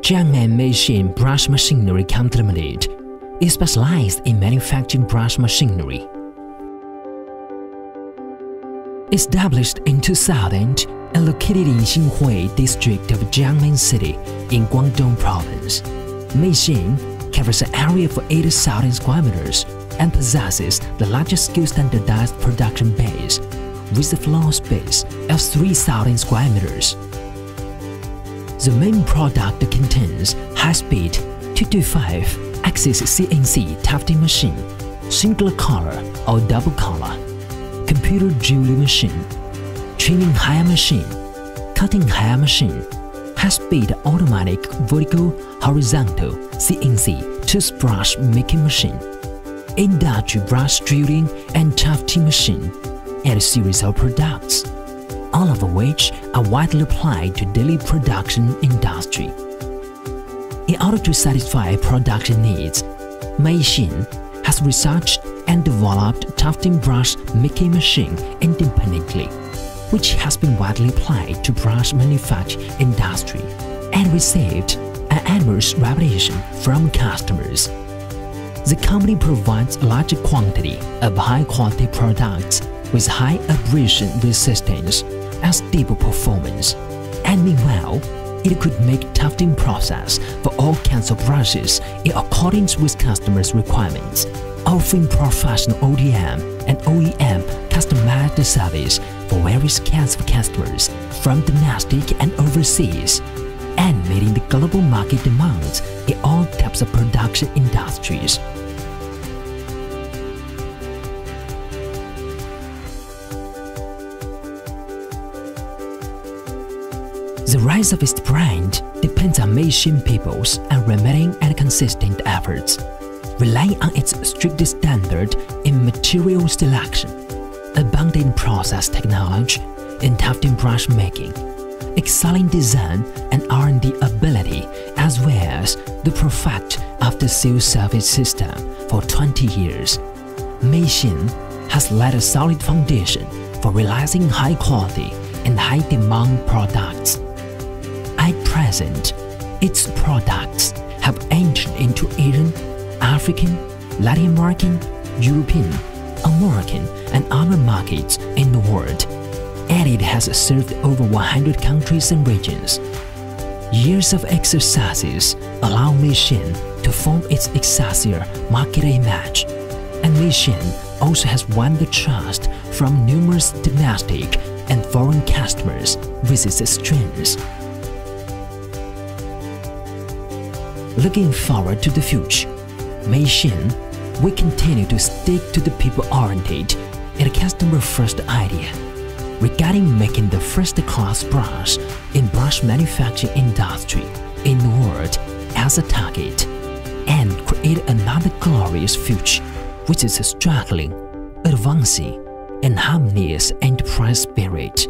Jiangmen Meixin Brush Machinery Company Limited is specialized in manufacturing brush machinery. Established in 2000 and located in Xinhui district of Jiangmen City in Guangdong Province, Meixin covers an area of 80,000 square meters and possesses the largest scale standardized production base with a floor space of 3,000 square meters. The main product contains high-speed 225-axis CNC tufting machine, single color or double color, computer jewelry machine, trimming hair machine, cutting hair machine, high-speed automatic vertical horizontal CNC toothbrush making machine, industrial brush drilling and tufting machine, and a series of products, all of which are widely applied to daily production industry. In order to satisfy production needs, Meixin has researched and developed tufting brush making machine independently, which has been widely applied to brush manufacturing industry and received an enormous reputation from customers. The company provides a large quantity of high-quality products with high abrasion resistance and stable performance, and meanwhile, it could make tufting process for all kinds of brushes in accordance with customers' requirements, offering professional ODM and OEM customized service for various kinds of customers from domestic and overseas, and meeting the global market demands in all types of production industries. The rise of its brand depends on Meixin people's unremitting and consistent efforts, relying on its strict standard in material selection, abundant process technology in tufting brush making, excellent design and R&D ability, as well as the perfect after-sales service system for 20 years. Meixin has laid a solid foundation for realizing high-quality and high-demand products. At present, its products have entered into Asian, African, Latin American, European, American, and other markets in the world, and it has served over 100 countries and regions. Years of exercises allow Meixin to form its Excelsior market image, and Meixin also has won the trust from numerous domestic and foreign customers with its strengths. Looking forward to the future, Meixin will continue to stick to the people-oriented and customer-first idea regarding making the first-class brush in brush manufacturing industry in the world as a target, and create another glorious future which is struggling, advancing, and harmonious enterprise spirit.